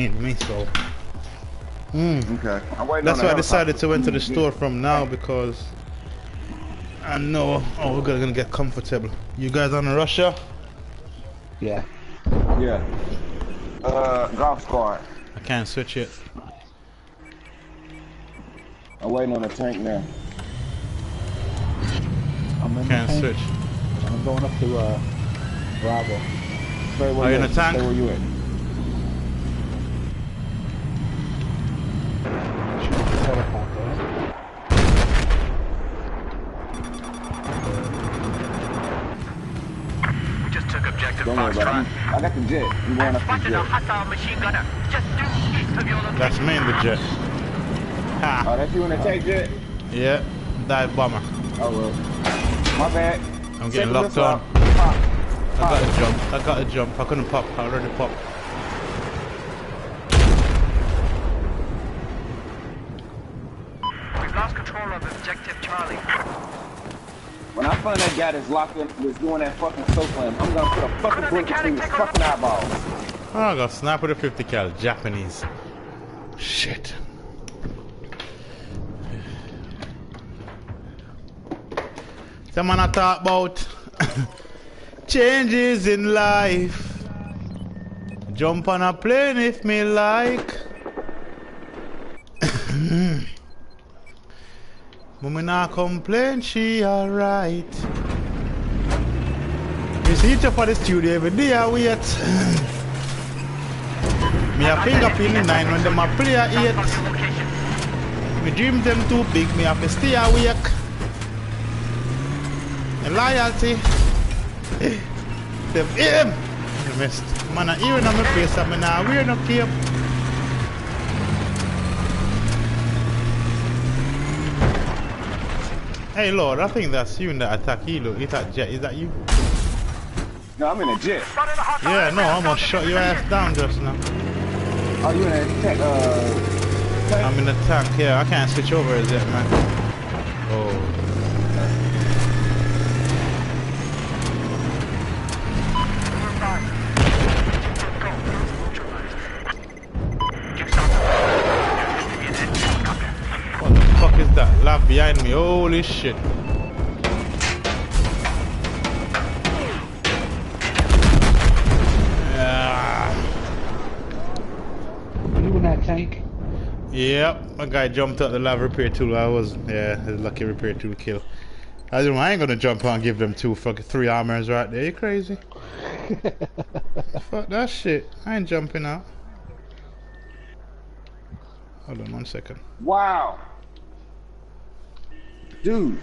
pain me, so. Okay. That's why I decided to went to the store from now because I know we're gonna get comfortable. You guys on Russia? Yeah. Yeah. Golf squad. I can't switch it. I'm waiting on the tank now. I'm in Can't the tank. switch. I'm going up to Bravo. Are you in a tank? Stay where you at? Helicopter. We just took objective Don't worry about it. I got the jet. You going up the Spotted a jet? hostile machine gunner just due east of your location. That's me in the jet. Ha! Oh, that's you in the tank jet? Yeah, dive bomber. Oh well. My bad. I'm getting locked Pop. on. I got a jump. I couldn't pop. I already popped. We've lost control of objective Charlie. When I find that guy that's locked in, that's doing that fucking sofa, I'm gonna put a fucking bullet between his fucking eyeballs. Oh, I got sniper with a 50 cal. Japanese. Shit. Someone I talk about changes in life. Jump on a plane if me like. Mummy not complain, she alright. You see it for the studio every day I wait. Me a finger pin the 9 when them a play a 8. Me dream them too big, me have to stay awake. And loyalty. Them aim. I missed. Man a earring on my face and me not wear no cape. Hey Lord, I think that's you in the attack helo. Is that jet? Is that you? No, I'm in a jet. Yeah, no, I almost shot your ass down just now. Oh, you in a tank? I'm in the tank, yeah. I can't switch over as yet, man. Oh. What the fuck is that? Lab behind me. Holy shit. Are you in that tank? Yep, my guy jumped out the lab repair tool. I was, yeah, a lucky repair tool kill. I ain't gonna jump on and give them 3 armors right there. You crazy? Fuck that shit. I ain't jumping out. Hold on 1 second. Wow. Dude.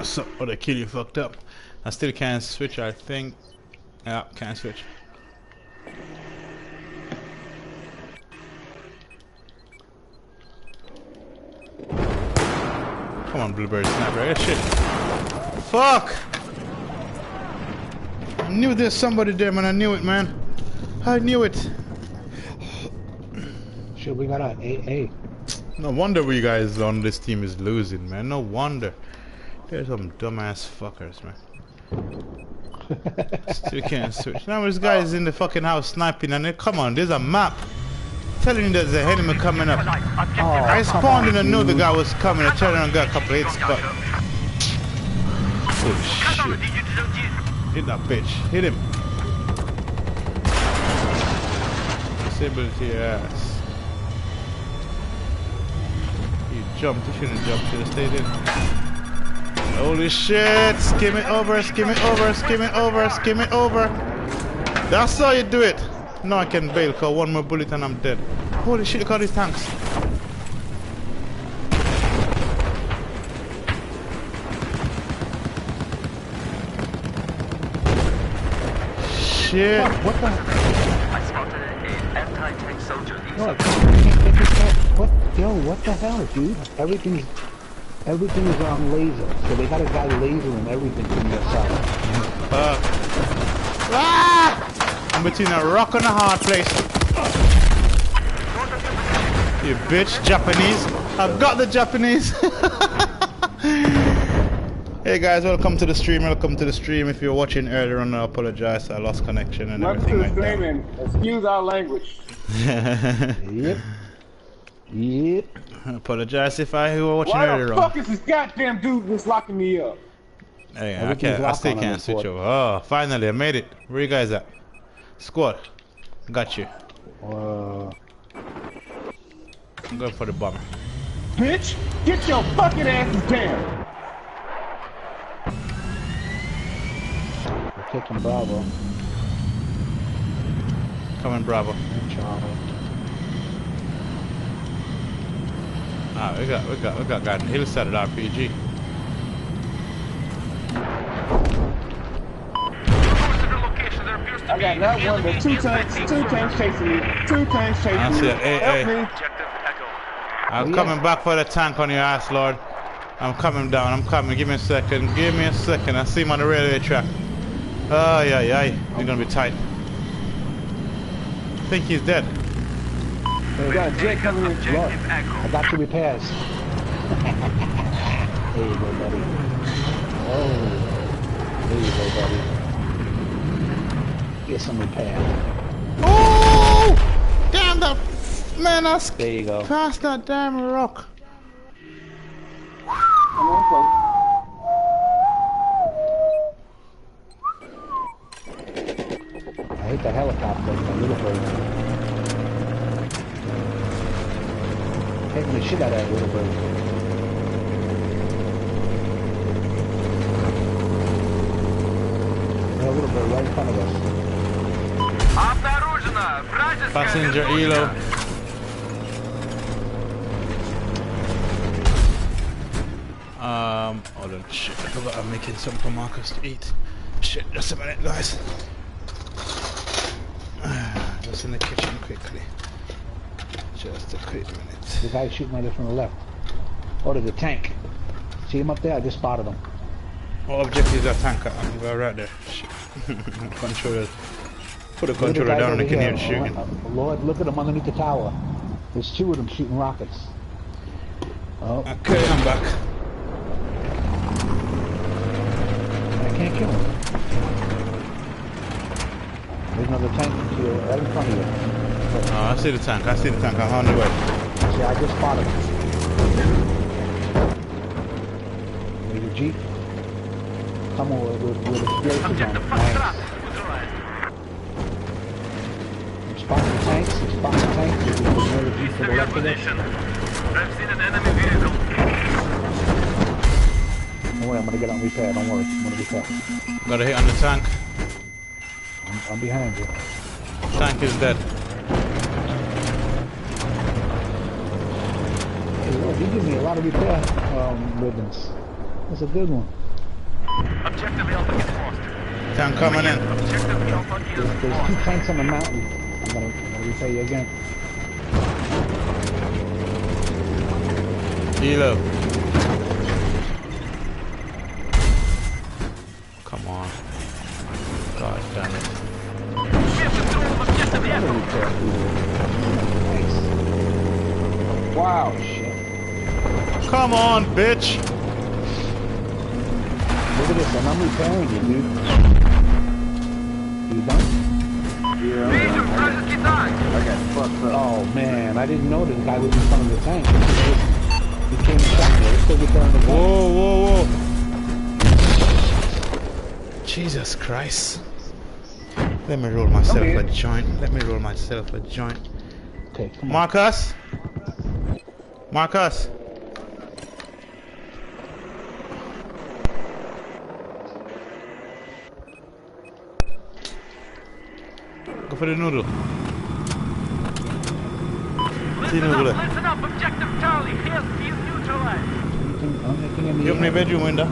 So, oh, they kill you fucked up. I still can't switch, I think. Yeah, can't switch. Come on, Blueberry Sniper. Yeah, shit. Fuck! I knew there's somebody there, man. I knew it, man. I knew it. Shit, we got an AA. No wonder we guys on this team is losing, man. No wonder. There's some dumbass fuckers, man. Still can't switch. Now this guy's in the fucking house sniping, and come on, there's a map. Telling you there's an enemy coming up. I spawned and I knew the guy was coming. I turned around and got a couple hits, but oh shit! Hit that bitch! Hit him! Disability ass. You jumped. You shouldn't have jumped. Should have stayed in. Holy shit! Skim it over! Skim it over! Skim it over! Skim it over! That's how you do it. No, I can bail, cause 1 more bullet and I'm dead. Holy shit, look at these tanks. Shit. What the? I spotted an anti-tank soldier. What? Yo, what the hell, dude? Everything is on laser. So they got a guy lasering everything from your side. Ah! I'm between a rock and a hard place. You bitch, Japanese. I've got the Japanese. Hey guys, welcome to the stream. Welcome to the stream. If you're watching earlier on, I apologize. I lost connection and Welcome everything to the like stream that. and excuse our language. Yep. Yep. Apologize if I were watching Why earlier the on. fuck is this goddamn dude just locking me up? Hey, I Everything's can't. I locked still on can't this switch board. over. Oh, finally, I made it. Where you guys at? Squad. Got you. I'm going for the bomber. Bitch, get your fucking asses down. We're taking Bravo. Coming, Bravo. And Charlie. Ah, we got guy in the hillside at RPG. I got not one but two tanks chasing me. Two tanks chasing I me. see it. Hey, Help hey. me. Objective Echo. I'm yeah. coming back for the tank on your ass, Lord. I'm coming down. I'm coming. Give me a second. Give me a second. I see him on the railway track. Oh, yeah, yeah. He's gonna be tight. I think he's dead. We got a jet coming in. Look, Objective Echo. I got your repairs. There you go, buddy. Oh, there you go, buddy. Get some repair. Oh! Damn that! Man, I There you go. past that damn rock. Come on, close. I hate the helicopter, the little bird. Taking the shit out of that little bird. That little bird right in front of us. Обнаружено! Вражеская Passenger Elo. Hold on. Shit, I forgot I'm making something for Marcus to eat. Shit, just a minute, guys. Just in the kitchen quickly. Just a quick minute. The guy shooting at us from the left. Oh, there's a tank. See him up there? I just spotted him. What objectives are tanker? I'm going right there. Shit. Controller. Put the Look at the controller guys down and over I can hear here. it shooting. Lord, look at them underneath the tower. There's two of them shooting rockets. Oh, Okay, I'm back. I can't kill him. There's another tank here, right in front of you. Oh, I see the tank. I see the tank. I'm on the way. See, I just spotted him. There's a Jeep. Come on, with explosives on it. Objective Nice. Foxtrot. Neutralized. I'm spotting the tanks. I'm spotting the tanks. There's another Jeep to the Severe left of us. position. I've seen an enemy vehicle. Don't worry, I'm gonna get on repair. Don't worry, I'm gonna be fast. Got a hit on the tank. I'm behind you. Tank is dead. Hey, Lord, you give me a lot of repair ribbons. That's a good one. Objective Alpha is lost. Tank coming in. Objective Alpha is There's two lost. tanks on the mountain. I'm gonna repair you again. Elo. Come on. God damn it. We have control of Objective Another Echo. repair Nice. Wow. Shit. Come on, bitch. Look at this, and I'm repairing you, dude. You done? Yeah, Вижу вражеский танк. I got fucked up. Oh man, I didn't know the guy was in front of the tank. He came and shot me. We're still repairing the tank. Whoa, whoa, whoa. Jesus Christ. Let me roll myself a joint. Let me roll myself a joint. Okay, come on. Marcus? Marcus? Go for the noodle. Listen up, Objective Charlie. He's neutralized. Anything in the You open the air? bedroom window.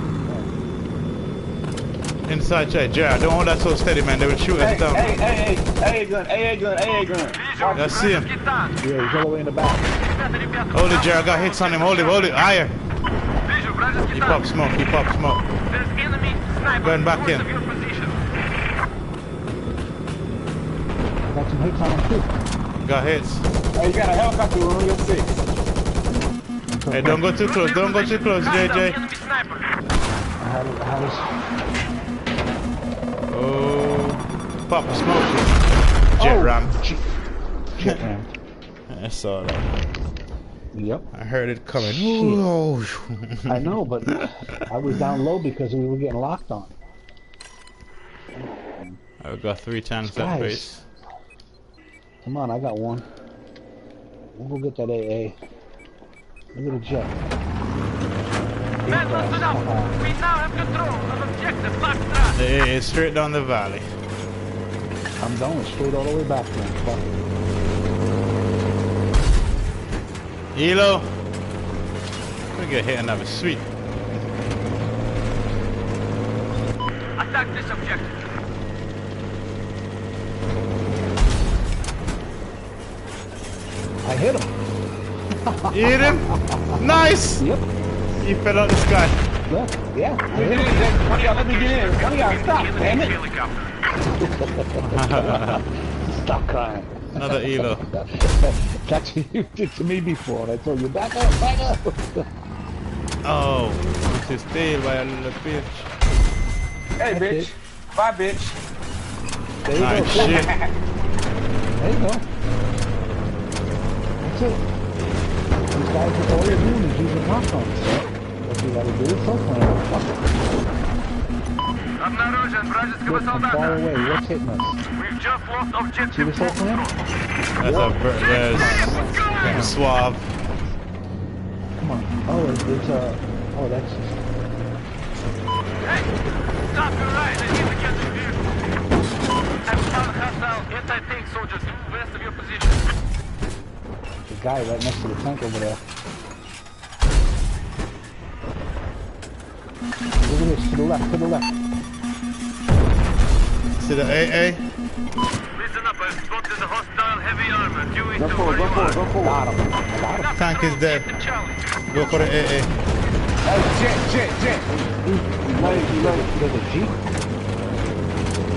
Inside check. Jared, don't hold that so steady, man. They will shoot us down. Hey, AA gun. Вижу I see him. вражеский танк. Yeah, he's all the way in the back. Ребята, Hold it, Jared. Got hits on him. Hold it, hold it. Higher. вижу вражеский Keep up танк. smoke. Keep up smoke. There's enemy sniper Going back north in. of your position. I got some hits on him too. Got hits. Hey, you got a helicopter on your 6. Hey, don't go too close. Don't go too close, Knock down JJ. enemy sniper. I was Oh. Pop smoke. Jet ram. jet rammed. I saw that. Yep. I heard it coming. I know, but I was down low because we were getting locked on. I've got 3 tanks at Guys. base. Come on, I got one. We'll go get that AA. Look at the jet. Men, listen up. We now have control of objective Foxtrot. It's straight down the valley. I'm going straight all the way back there. Fuck. Elo. We get hit another sweet. Attack this objective. I hit him. Hit him. Nice. Yep. He fell out the sky. Look. Yeah. I hit him. One of y'all let me get in. One of y'all stop, damn it. Stop crying. Another Elo. That's what you did to me before. And I told you, back up, back up. Oh, it's his tail by a little bitch. Hey, That's bitch. it. Bye, bitch. There you Nice go. shit. There you go. That's it. These guys, all they're doing is using lock-ons. What you gotta do is self-plan. Обнаружен вражеского Look, I'm far солдата. away. What's hitting us? We've just lost See objective this whole plan? That's a suave. Come on. Oh, it's oh, that's just... Hey, stop your right. I need to get to you. I've found hostile anti-tank soldiers west of your position. the guy right next to the tank over there. Look at this, to the left, to the left. See the AA? Listen up, I've spotted the hostile heavy armor due east Go of forward, where go you forward, are. go forward. Got him. I got him. Tank is dead. Get to Charlie. Go for the AA. Hey, jet. He's late, he's late. There's a Jeep.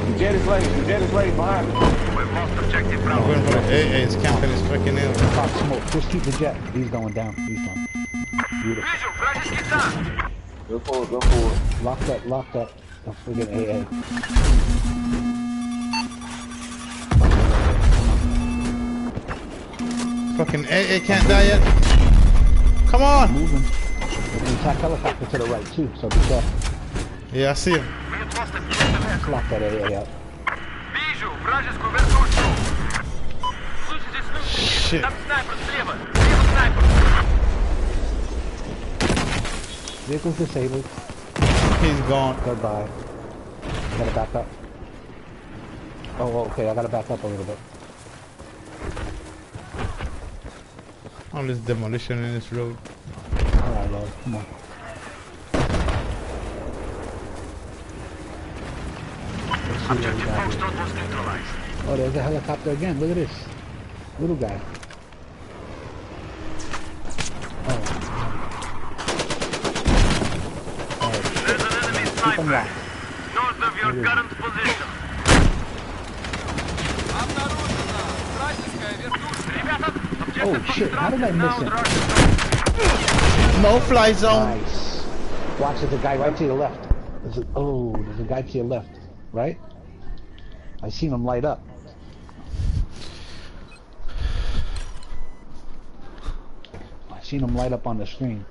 The jet is late behind me. We've lost objective I'm Bravo. going for the AA. It's camping his fucking hill. Pop smoke. Just keep the jet. He's going down. He's done. Beautiful. Вижу, вражеский танк. Go forward. Lock that. Don't forget AA. Fucking AA can't die yet. Come on. Moving. There's an attack helicopter to the right too, so be careful. Yeah, I see him. We've lost objective Lock that AA up. Вижу вражескую вертушку. Слышите слышите? Shit. Там снайпер слева. Слева снайпер. Vehicle's disabled. He's gone. Goodbye. Gotta back up. Oh, okay. I gotta back up a little bit. All this demolition in this road. Alright, Lord. Come on. Let's see what we Objective got here. Foxtrot was neutralized. Oh, there's a helicopter again. Look at this. Little guy. Oh. Alright. There's an enemy Keep him sniper locked. north of your current position. Ребята, Oh objective shit, how did I Foxtrot miss now him? under our No fly zone. Nice. Watch, there's a guy right to your left. There's a guy to your left. Right? I seen him light up. I seen him light up on the screen.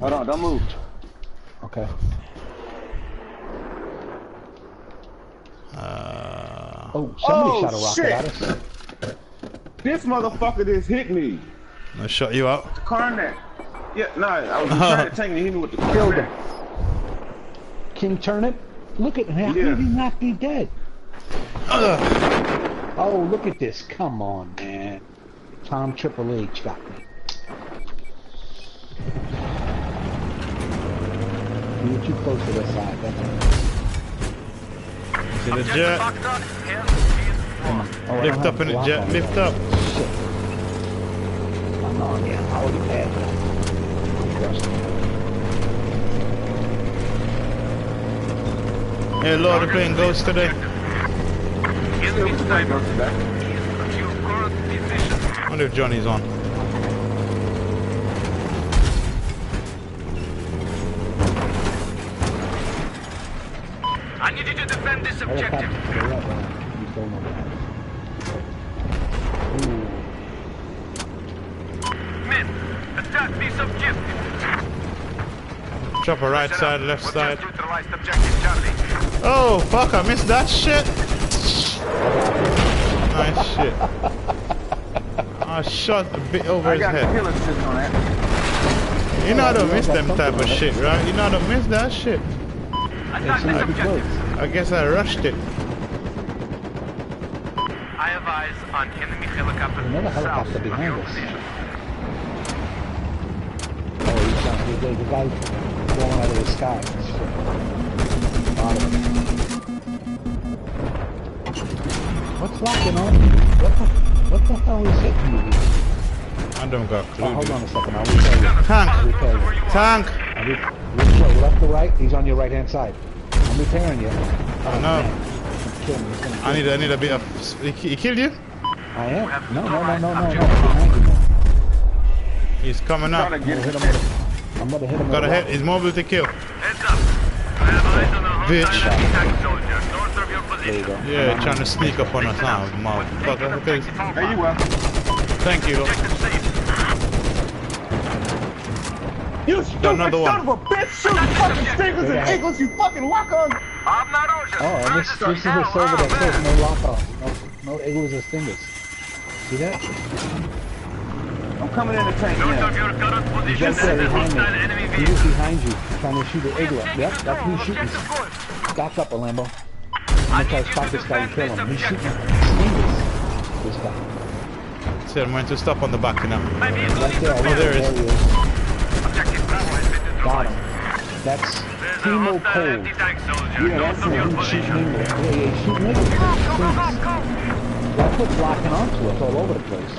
Hold on, don't move. Okay. Oh, somebody shot a rocket shit. at us. This motherfucker just hit me. I shot you out. Carnet. Yeah, no, I was trying to tank and he hit me with the Killed him. Carnet. King Turnip. Look at him. How Yeah. did he not be dead? Oh, look at this. Come on, man. Tom Triple H got me. You're too close to this side. That's it. See the Objective jet. Foxtrot is lost. Oh, I Lift don't up have in the block jet. on Lift it. up. Shit. I'm on, yeah. I already passed Hey, Lord, the plane goes today. Enemy sniper east of your current position. I wonder if Johnny's on. I need you to defend this objective. Helicopter to the right, he's going over there. Chopper right side, left side. Neutralized objective Charlie. Oh, fuck, I missed that shit. Nice shit. I shot a bit over I his got a head. killer sitting on that. You know I don't miss them type of shit, right? You know I don't miss that shit. It seems to be close. I guess I rushed it. I have eyes on enemy helicopter Another south helicopter of behind your us. position. Oh, he's got the guy falling out of the sky. Bottom. What's locking on? What the hell is it? I don't got a clue. Oh, hold dude. on a second. I'll repair you. Tank! I'll repair you. Tank! Which way? Left or right? He's on your right hand side. I'm repairing you. I Oh, know. man. Kill me. He's gonna kill I me. need a bit of... He killed you? I am. No. Behind you now. He's coming Trying up. to get I'm him. gonna hit him. I'm gonna hit him. Got a with hit. He's mobile to kill. Heads up. I have eyes on a Bitch. hostile anti-tank soldier north of your There you position. go. Yeah, trying to sneak up on us now, motherfucker. Okay. There you are. Thank you. Objective safe. You stupid another one. son of a bitch! Shoot fucking stingers and eagles, you fucking lock-on! Обнаружен. Oh, and this is the server that says no lock-off. No igloos or stingers. See that? I'm coming in the tank North now. of your current He's position right there is a behind hostile me. enemy He vehicle. was behind you, trying to shoot an igloo. Yep, that's who he's shooting. Back up, Lambo. I'm gonna try to stop this guy and kill him. He's shooting stingers. This guy. So I'm going to stop on the back now. My vehicle Right is there. Oh, there There is. he is. Objective Bravo has been Got destroyed. him. That's There's a Timo hostile Cole. anti-tank soldier Yeah, north that's of your He's shooting position. igloos. Yeah, he's shooting igloos. That's what's locking onto us all over the place.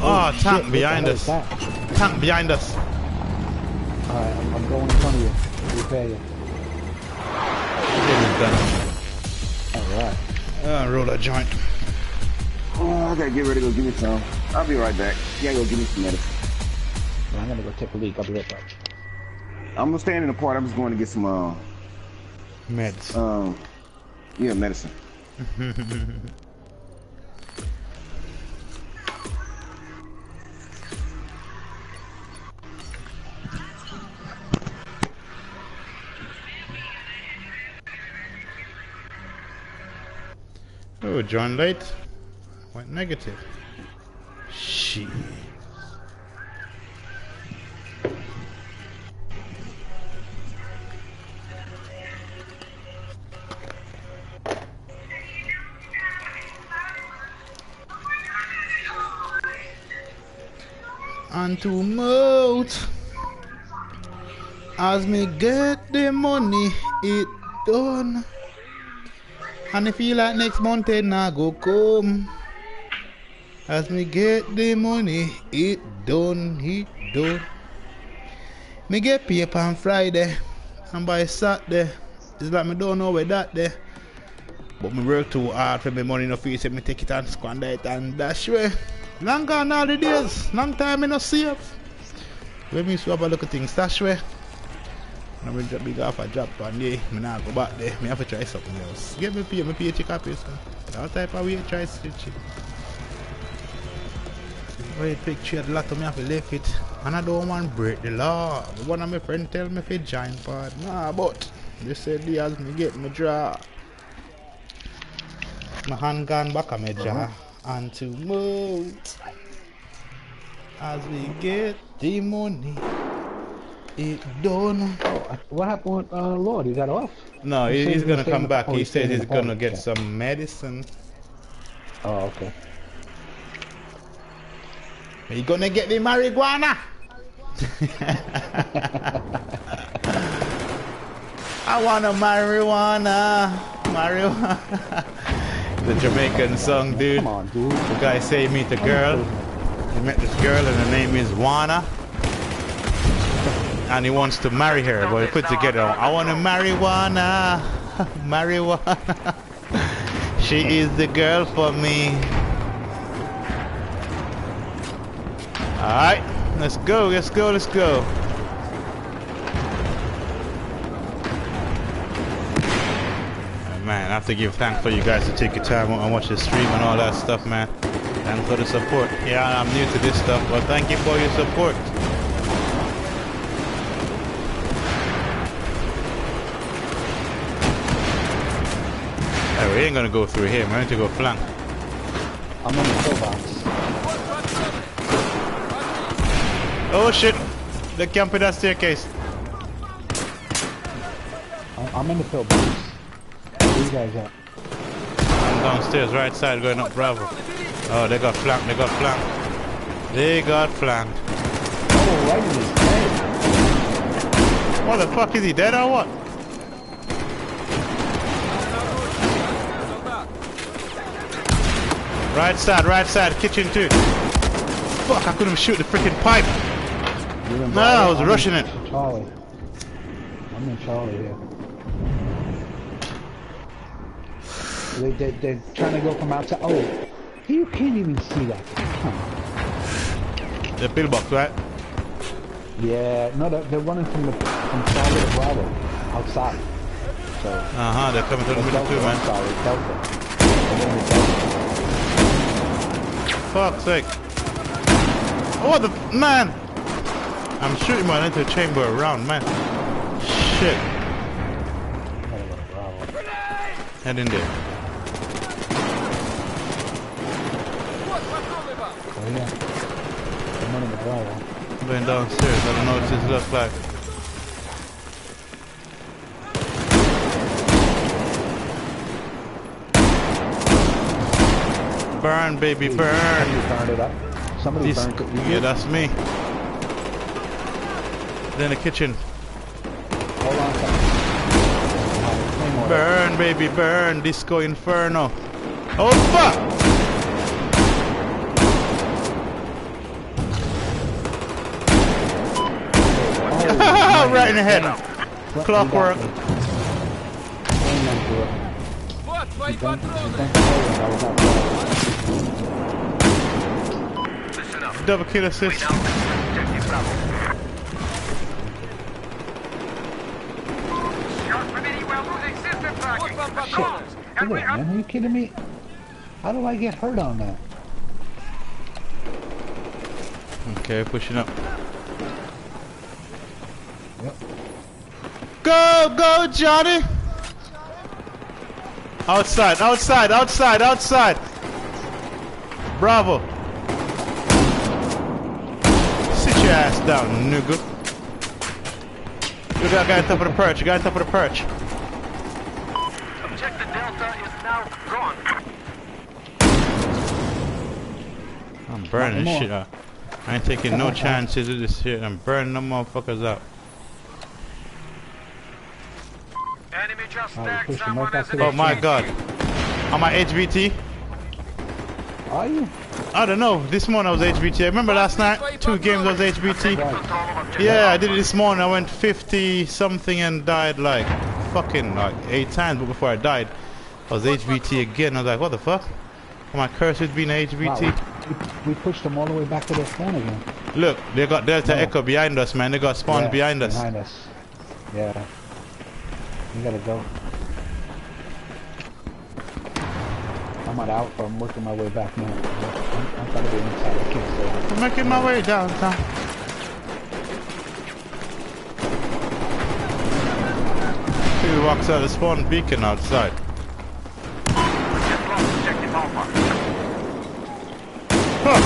Oh, shit, tank what the behind hell us. is that? Tank behind us. Alright, I'm going in front of you. Repair you. Alright. Roll a joint. Oh, I gotta get ready to go give me some. I'll be right back. You gotta go give me some medicine. I'm gonna go take a leak. I'll be right back. I'm gonna stand in the part. I'm just going to get some, Meds. yeah, medicine. Oh, join late. Went negative. Shit. And to mouth. As me get the money, it done. And if you like next month, then I go come. As me get the money, it done. Me get paper on Friday, and by Saturday, it's like me don't know where that there. But me work too hard for me money no fee, so me take it and squander it and dash way. Long gone all the days, long time me no save. When me swap a look at things stash way. And I'm going to off a job one day, I now go back there, I have to try something else. Get me pay check up here, so. All type of way try switch it. Wait, picture the lot of me have to left it. And I don't want to break the law. One of my friends tell me if I join part. Nah, but they said they as me get my draw. My hand gone back on my jaw. And to move. As we get the money. It done. Oh, what happened with Lord? He got off? No, He said he's gonna stay come in- back. oh, He he's said staying in he's the gonna park. get Yeah. some medicine. Oh, okay. He gonna get the marijuana. I want a marijuana. The Jamaican song, dude. Come on, dude. The guy say he meet a girl. He met this girl and her name is Juana. And he wants to marry her, but he put together, I want a marijuana. Marijuana. She is the girl for me. Alright, let's go. Man, I have to give thanks for you guys to take your time and watch the stream and all that stuff, man. Thanks for the support. Yeah, I'm new to this stuff, but thank you for your support. Hey, we ain't gonna go through here, we're going to go flank. I'm on the pillbox. Oh shit! They're camping that staircase. I'm in the pillbox. Where you guys at? I'm downstairs, right side, going up Bravo. Oh, they got flanked, they got flanked. They got flanked. Oh, right in his head. What the fuck, is he dead or what? Right side, kitchen too. Fuck, I couldn't shoot the freaking pipe. No, I was rushing it. Charlie. I'm in Charlie here. They're trying to go from outside. Oh, you can't even see that. Huh. The pillbox, right? Yeah, no, they're running from Charlie to Bravo, outside. So. They're coming to the middle too, man. Sorry, Delta. Fuck's sake. Oh, the man! I'm shooting my into a chamber around, man. Shit. Head in there. Oh yeah. I'm running the Bravo. I'm going downstairs. I don't know what this looks like. Burn, baby, burn! Somebody burned it up. Somebody burned it. Yeah, that's me. Then the kitchen. Hold on a second. Burn, baby, burn! Disco Inferno. Oh fuck! Oh, right in the head. Clockwork. Double kill assist. Shit. Look at that, man. Are you kidding me? How do I get hurt on that? Okay, pushing up. Yep. Go, Johnny! Outside. Bravo. Sit your ass down, nigga. Look at that guy on top of the perch. Objective Delta is now gone. I'm burning this shit out. I ain't taking no chances with this shit. I'm burning them motherfuckers out. Enemy just Oh, tagged push him someone right as back an to Oh my god. Am I HVT? Are you? I don't know. This morning I was HVT. I remember last night, 2 games I was HVT. Yeah, I did it this morning. I went 50 something and died like fucking like 8 times. But before I died, I was HVT again. I was like, what the fuck? Am I cursed with being HVT? Wow, we pushed them all the way back to their spawn again. Look, they got Delta Echo behind us, man. They got spawn behind us. Behind us. Yeah. We gotta go. I'm not out, but I'm working my way back now. I'm trying to be inside. I can't stay out. I'm making my way downtown. He walks out of the spawn beacon outside. Just lost objective Alpha. Huh.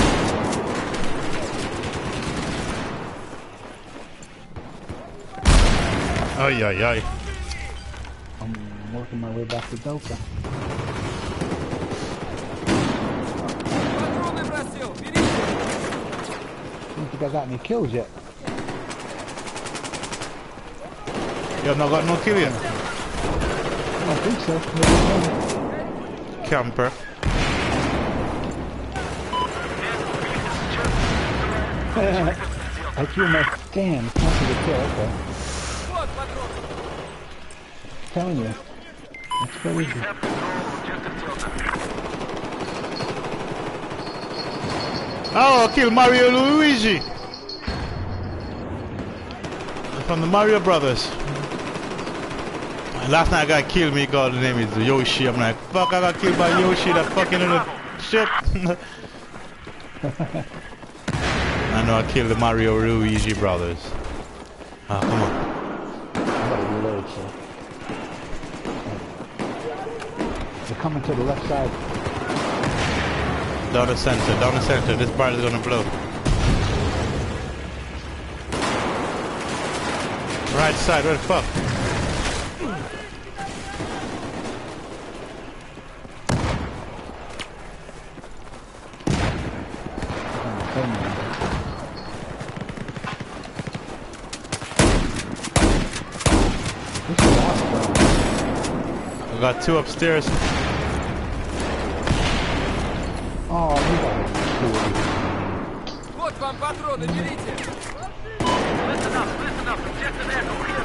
Ay, ay, ay. I'm working my way back to Delta. I don't think I got any kills yet. You have not got no kill yet? I don't think so. Camper. I threw my damn counter to kill, okay. I'm telling you. It's very easy. Oh, I killed Mario Luigi! From the Mario Brothers. And last night a guy killed me, God, the name is Yoshi. I'm like, fuck, I got killed by Yoshi, that fucking little shit. I know I killed the Mario Luigi brothers. Ah, come on. I gotta reload, so. They're coming to the left side. Down the center. This bar is gonna blow. Right side, where the fuck? I got two upstairs. Oh, you got Вот вам патроны, берите. Listen up, objective echo here.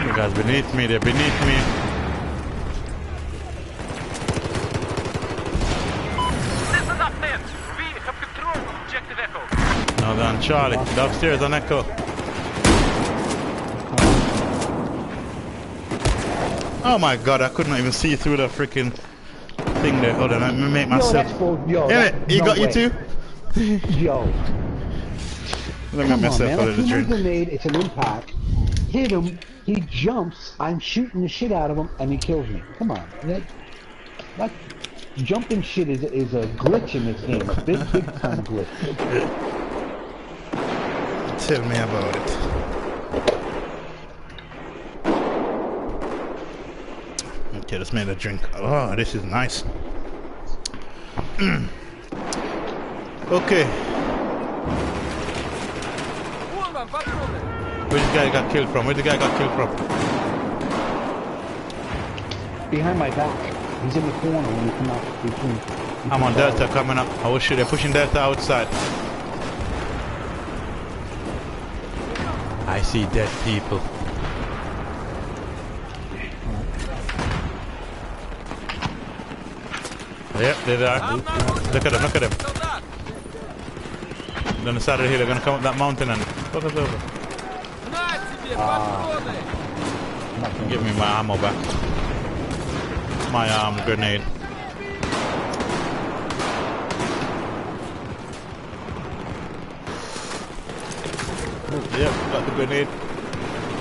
You guys beneath me, they're beneath me. Listen up, men. We have control of objective echo. Now they're on Charlie, they're upstairs on Echo. Oh my god, I could not even see through the freaking thing there. Hold on, let me make myself. Yo, Damn it, he no got way. you too? Yo. Let me make Come on, myself man. out I of the threw my drink. grenade, it's an impact. Hit him, he jumps, I'm shooting the shit out of him, and he kills me. Come on. That jumping shit is a glitch in this game. A big time glitch. Tell me about it. Okay, let's make a drink. Oh, this is nice. Okay. Вон вам патроны. Where this guy got killed from? Behind my back. He's in the corner when you come out between. I'm on Delta coming up. Oh shit, they're pushing Delta outside. I see dead people. Yep, they are. Look at them. Солдат. On the side of the hill, they're gonna come up that mountain and fuck us over. На тебе патроны. Give me my ammo back. My grenade. Yep, got the grenade. No,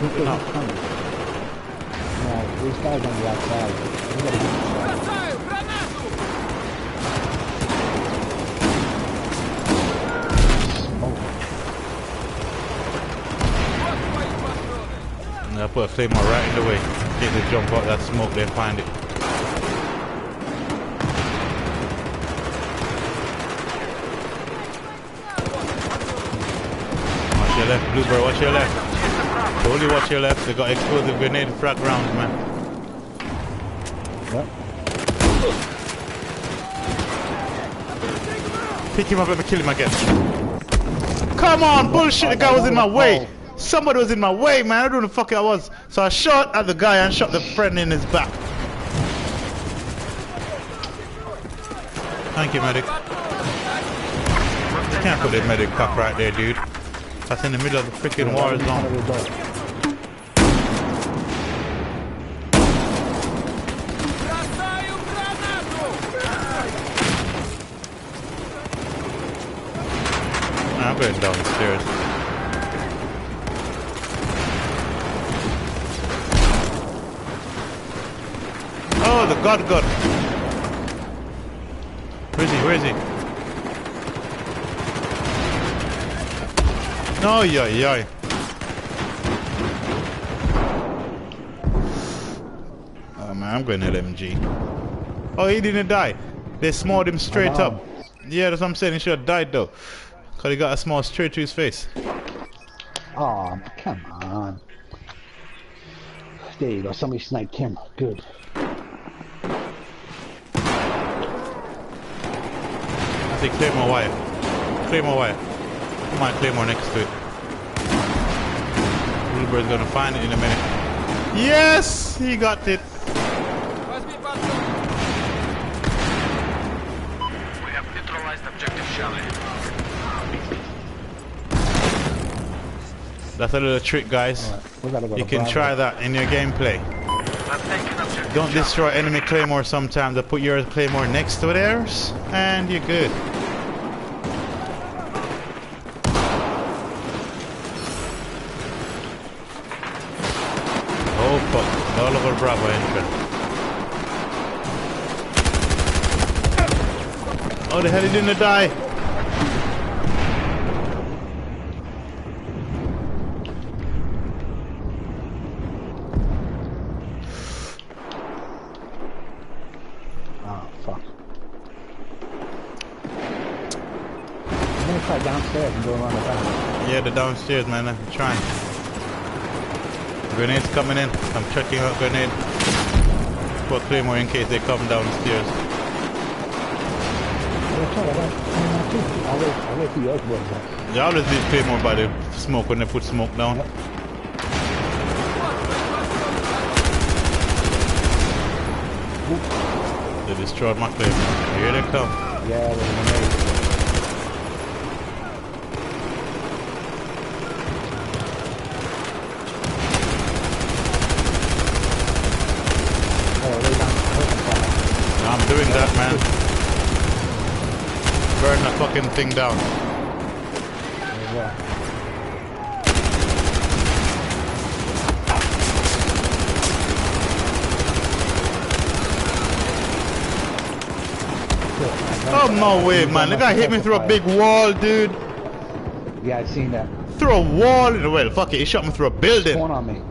these guys on the outside. Бросаю гранату. Вот твои патроны. And I put a claymore right in the way. Get the jump out that smoke, then find it. Watch your left, Bluebird, watch your left. Totally watch your left. They got explosive grenade frag rounds, man. Yep. Pick him up, let me kill him again. Come on, bullshit, the guy was in my way. Somebody was in my way, man. I don't know who the fuck I was. So I shot at the guy and shot the friend in his back. Thank you, medic. You can't put the medic pack right there, dude. That's in the middle of the freaking war zone. Бросаю гранату. I'm going down the stairs. Oh, the god. Where is he? No, yoy. Oh man, I'm going LMG. Oh, he didn't die. They smored him straight up. Yeah, that's what I'm saying. He should have died though. Cause he got a small straight to his face. Oh, come on. There you go. Somebody sniped him. Good. I say Claymore wire. Come on, Claymore next to it. Bluebird's gonna find it in a minute. Yes! He got it. Возьми патроны. We have neutralized objective Charlie. That's a little trick, guys. Alright, we gotta go You to can Bravo. try that in your gameplay. I've taken objective Don't destroy enemy Claymore sometimes. Put your Claymore next to theirs, and you're good. Bravo entrance. Oh, the hell, he didn't die. Oh, fuck. I'm gonna try downstairs and go around the back. Yeah, the downstairs, man. I'm trying. Grenades coming in. I'm checking out grenade. Put Claymore in case they come downstairs. I'll wait for yours, boys. You always leave Claymore by the smoke when they put smoke down. Yep. They destroyed my Claymore. Here they come. Yeah, with a grenade. I'm doing that, man. Burn the fucking thing down. Oh, no way, man. The guy hit me through a big wall, dude. Yeah, I seen that. Through a wall. Well, fuck it. He shot me through a building. Spawn on me.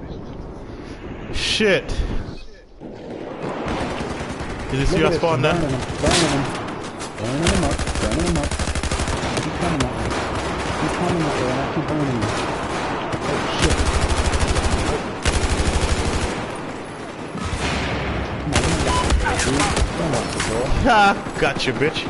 Shit. Did you see us spawn there? Burning them up. Burning them up. Keep coming up. Keep coming up there and I keep burning them. Oh, shit. Come on, bro. Ha! Gotcha, bitch.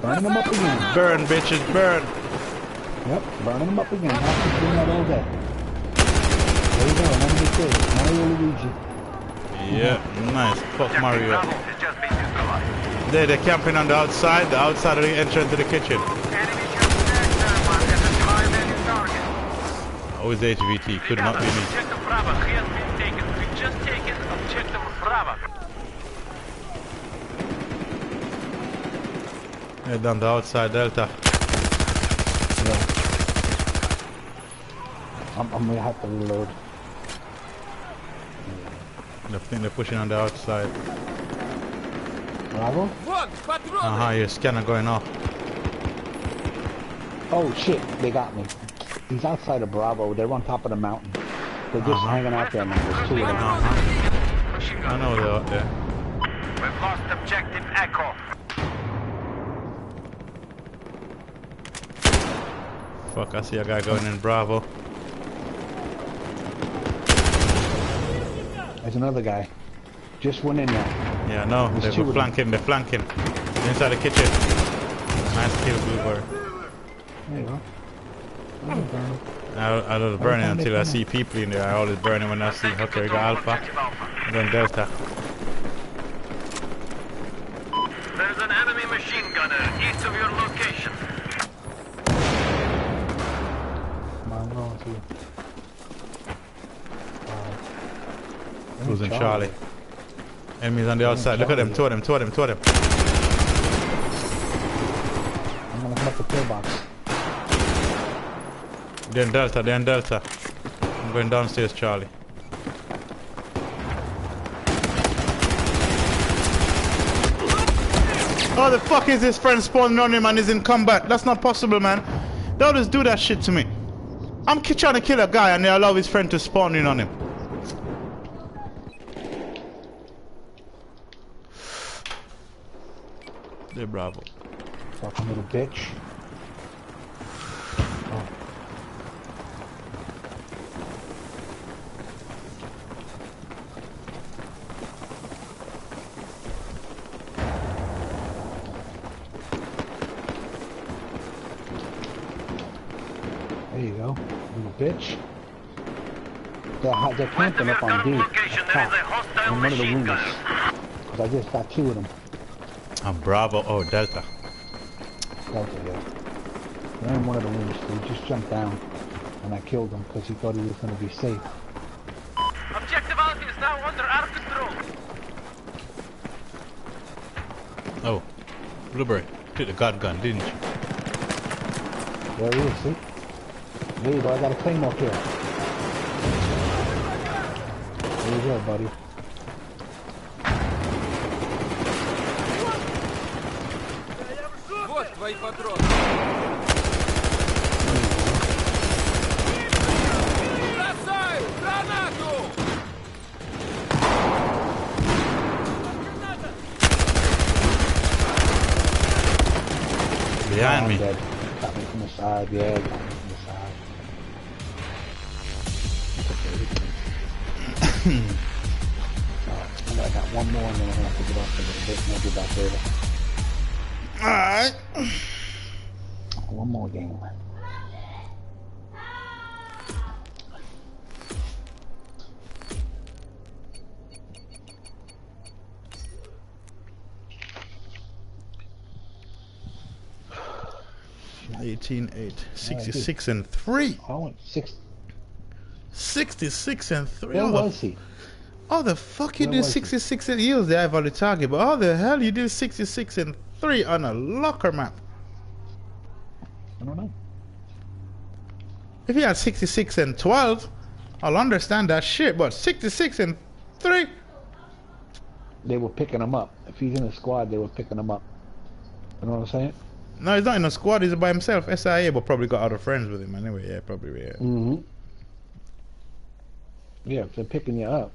Burning them up again. Burn, bitches, burn. Yep, burning them up again. I'll keep doing that all day. There you go, another good kid. Mario Luigi. Yeah, nice. Fuck Mario. Bravo has just been neutralized. They're camping on the outside of the entrance to the kitchen. Enemy shooting their thermite at a high-value target. Always HVT, could not be me. Objective Bravo has been taken. We've just taken Objective Bravo. They're down the outside Delta. Yeah. I'm gonna have to reload. I think they're pushing on the outside. Bravo? Your scanner going off. Oh shit, they got me. He's outside of Bravo. They're on top of the mountain. They're just hanging out there, man. There's two of them. I know they're out there. We've lost Objective Echo. Fuck, I see a guy going in Bravo. There's another guy. Just went in there. Yeah, no, There's they're two of flanking, they're flanking. Inside the kitchen. Nice kill, Bluebird. There you go. I don't burn it until I see people in there. I always burn it when I see, okay, we got Alpha, and then Delta. There's an enemy machine gunner east of your location. Come on, I'm going to you. Who's in Charlie? Enemies on the outside. Look at them, two of them. I'm gonna come up the kill box. They're in Delta. I'm going downstairs, Charlie. Oh, the fuck is this friend spawning on him and he's in combat? That's not possible, man. They always do that shit to me. I'm trying to kill a guy and they allow his friend to spawn in on him. They're Bravo. Fucking little bitch. Oh. There you go, little bitch. They're camping up on D. Up top, in one of the rooms. Cause I just got two of them. I'm Bravo. Oh, Delta. Delta, yeah. They're in one of the rooms. They just jumped down, and I killed him because he thought he was going to be safe. Objective Alpha is now under our Oh, Blueberry, took the god gun, didn't you? There he is, see? There you go, I got a claymore kill. There you go, buddy. Вот твои патроны. Бросаю гранату! Behind me. Dead. Got me from the side, yeah, got me from the side. Alright, I got one more and then I'm gonna have to get off a little bit and I'll get back there. Alright. One more game. 18-8, 66 and 3. I went 66 and 3. Where was he? How the fuck you Where did was he? 66 and he was the eye on the target, but how the hell you did 66 and 3 on a locker map? I don't know. If he had 66 and 12, I'll understand that shit, but 66 and 3? They were picking him up. If he's in a squad, they were picking him up. You know what I'm saying? No, he's not in a squad, he's by himself. SIA, but probably got other friends with him anyway. Yeah, probably, yeah. Mm-hmm. Yeah, if they're picking you up,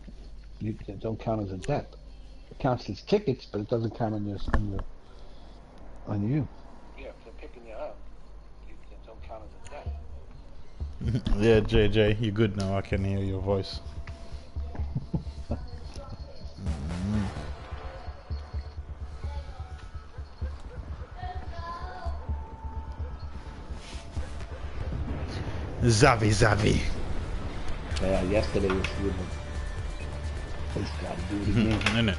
it don't count as a death. It counts as tickets, but it doesn't count on you. Yeah, if they're picking you up, it don't count as a death. Yeah, JJ, you good now? I can hear your voice. Zavi. Yeah, yesterday was good. Just gotta do it again. Isn't it?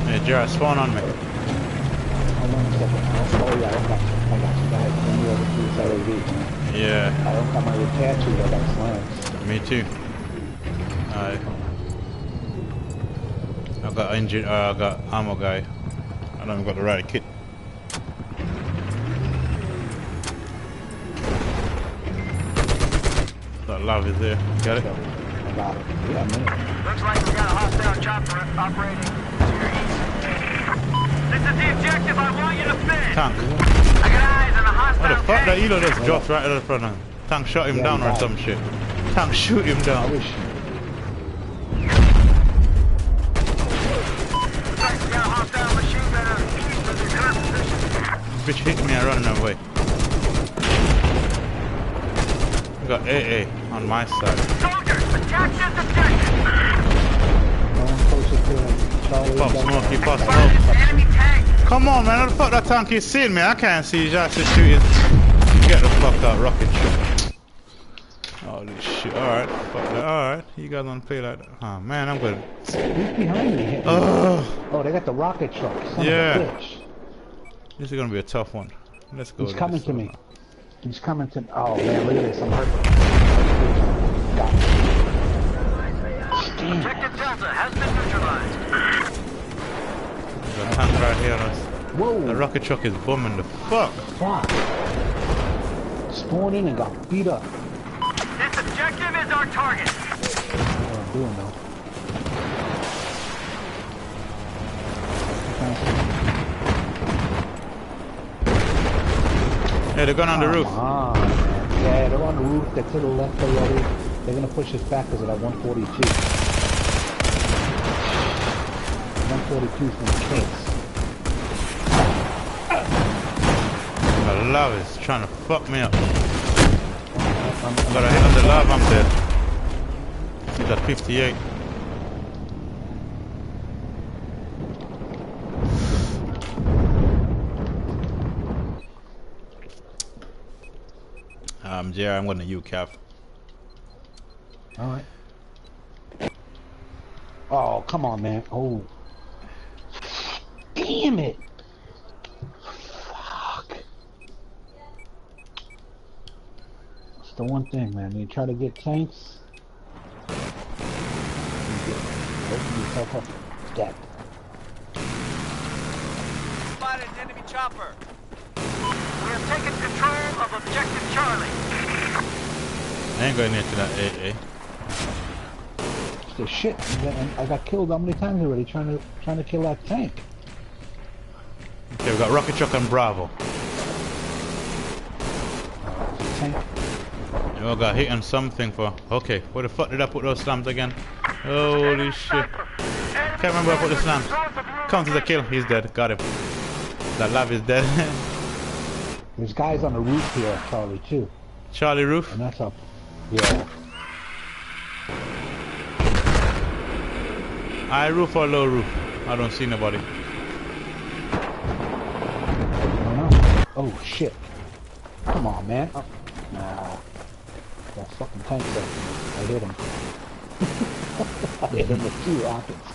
Hey, Jared, spawn on me. Hold on a second. Oh yeah, I got you. Go ahead. Send me over to the side of the beach. Yeah, I don't got my repair tool, I got slams. me too. I got injured. I got ammo guy. I don't even got the right kit. That lava is there. Got it? I got it. Yeah, I'm in it. Looks like we got a hostile chopper operating to your east. This is the objective. I want you to finish. Tank. I got eyes on a hostile What the fuck? That tank. Elo just dropped right at the front. Tank shot him Yeah, down he or died. some shit. Tank shoot him I down. wish. Looks like we got a hostile machine gun on the east of the current position. Bitch hit me and running away. We got AA on my side. Soldiers, attack this objective. Going closer to Charlie. Pop smoke, he pop Find smoke. this enemy tank. Come on, man. How the fuck that tank is seeing me? I can't see. He's actually shooting. Get the fuck out, rocket shot. Holy shit. Alright, fuck that. Alright, you guys don't play like that. Oh man, I'm good. Who's behind me? Oh, They got the rocket truck. Son Yeah. of a bitch. this is gonna be a tough one. Let's go. He's with coming this to one me. now. He's coming to. Oh man, look at this. I'm hurt. Got him. Damn. Objective Delta has been neutralized. There's a tank right here on us. Whoa. The rocket truck is bombing the fuck. Fuck. Spawned in and got beat up. This objective is our target. That's what I'm doing though. Hey, they're going on the roof. Come on, man. Yeah, they're on the roof. They're to the left already. They're gonna push us back because of that 142. 142 from the kids. The lava is trying to fuck me up. Got a hit on the lava, I'm dead. He's at 58. JR, I'm going to UCAF. Alright. Oh, come on, man. Oh. Damn it! Fuck. That's the one thing, man. You try to get tanks, open yourself up to death. Spotted an enemy chopper. We have taken control of Objective Charlie. I ain't going into that AA. It's the shit. I got killed how many times already trying to kill that tank? Okay, we got rocket truck and Bravo. Tank. And we got hit on something for. Okay, where the fuck did I put those slams again? Holy shit! Can't remember where I put the slams. Counts as a kill. He's dead. Got him. That lab is dead. There's guys on the roof here, Charlie, too. Charlie roof. And that's up. Yeah. High roof or low roof? I don't see nobody. Oh shit. Come on, man. Oh, nah. That fucking tank there. I hit him. I hit him with 2 rockets.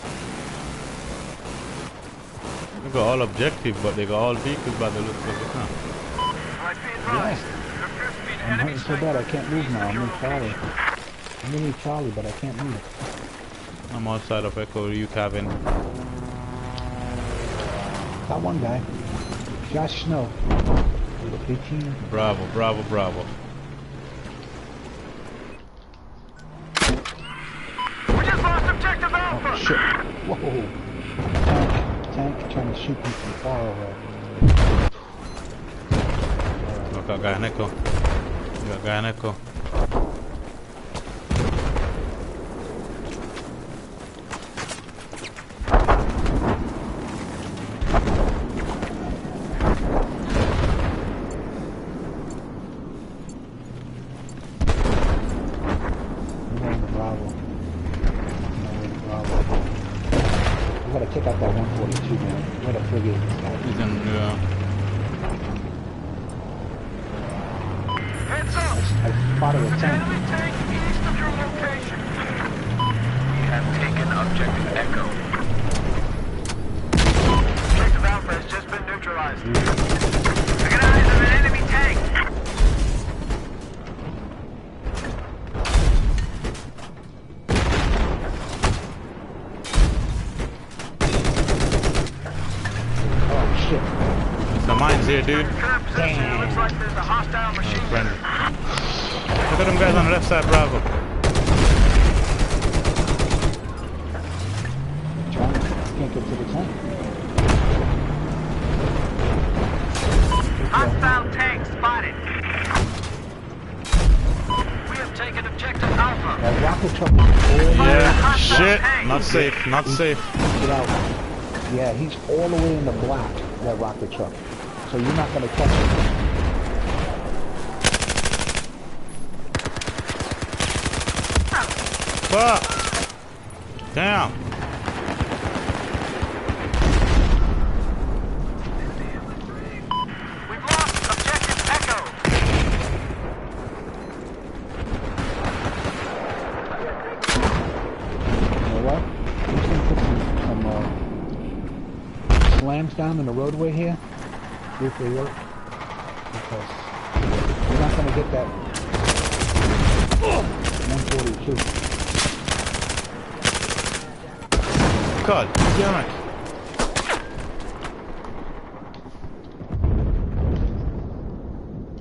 They got all objectives, but they got all vehicles by the looks of it, huh? Yeah. I'm hurting so bad I can't move now. I'm in Charlie. I'm in Charlie, but I can't move. I'm outside of Echo, you cabin. Got one guy. Josh Snow. With a 15. Bravo, bravo, bravo. We just lost Objective Oh Alpha. shit. Whoa. Tank trying to shoot me from far away. Oh, got a guy in Echo. Got a guy in Echo. I gotta take out that 142, man. What a frigate this guy. He's in, Heads up. I spotted a tank. Enemy tank east of your location. We have taken Objective Echo. Objective Alpha has just been neutralized. I got eyes on an enemy tank. Oh shit. the mines here, dude. Current position looks like there's a hostile machine Friendly. gunner. Look at them guys on the left side, Bravo. Can't get to the tank. Hostile tank spotted. We have taken Objective Alpha. That rocket truck is all Yeah, shit. Not safe, not safe. Get out. Yeah, he's all the way in the black, that rocket truck. So you're not gonna catch him. Fuck! Damn! We've lost Objective Echo. You know what? I'm just gonna put some slams down in the roadway here. See if they work. Because you're not gonna get that 142. God damn it!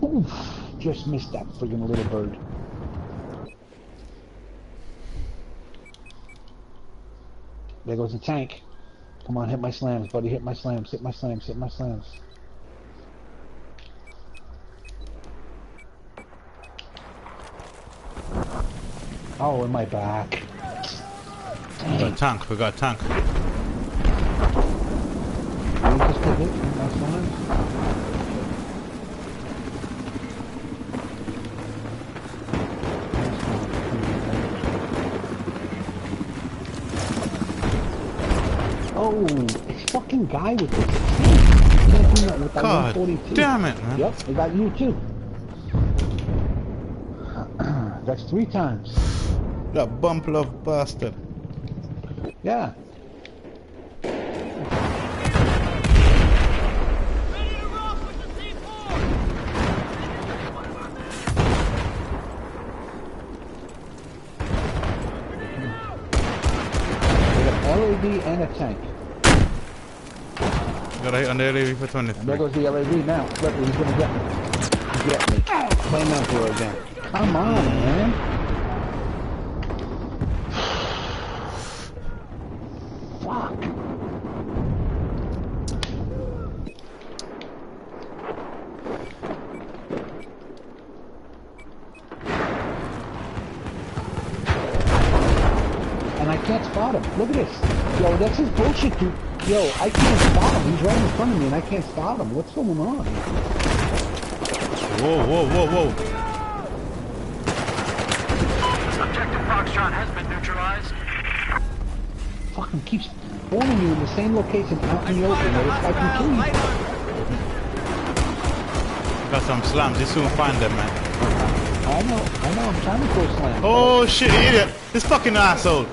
Oof, just missed that friggin' little bird. There goes the tank. Come on, hit my slams, buddy. Hit my slams, hit my slams, hit my slams. Oh, in my back. We got a tank, we got a tank. You just get hit with my slams? Oh, this fucking guy with this. You can't do that with that God 142. damn it, man. Yep, I got you too. That's 3 times. That bump love bastard. Yeah. LAV and a tank. Gotta hit on the LAV for And there 23. goes the LAV now. Look, he's gonna get me. Get me. Flame Emperor again. Come on, man. Fuck. And I can't spot him. Look at this. Yo, that's his bullshit, dude. Yo, I can't spot him. He's right in front of me and I can't spot him. What's going on? Whoa, whoa, whoa, whoa. Objective Foxtrot has been neutralized. Fucking keeps spawning you in the same location out in the open where this guy can kill you. Got some slams. You soon find them, man. I know, I'm trying to throw slam. Oh shit, you idiot. This fucking asshole.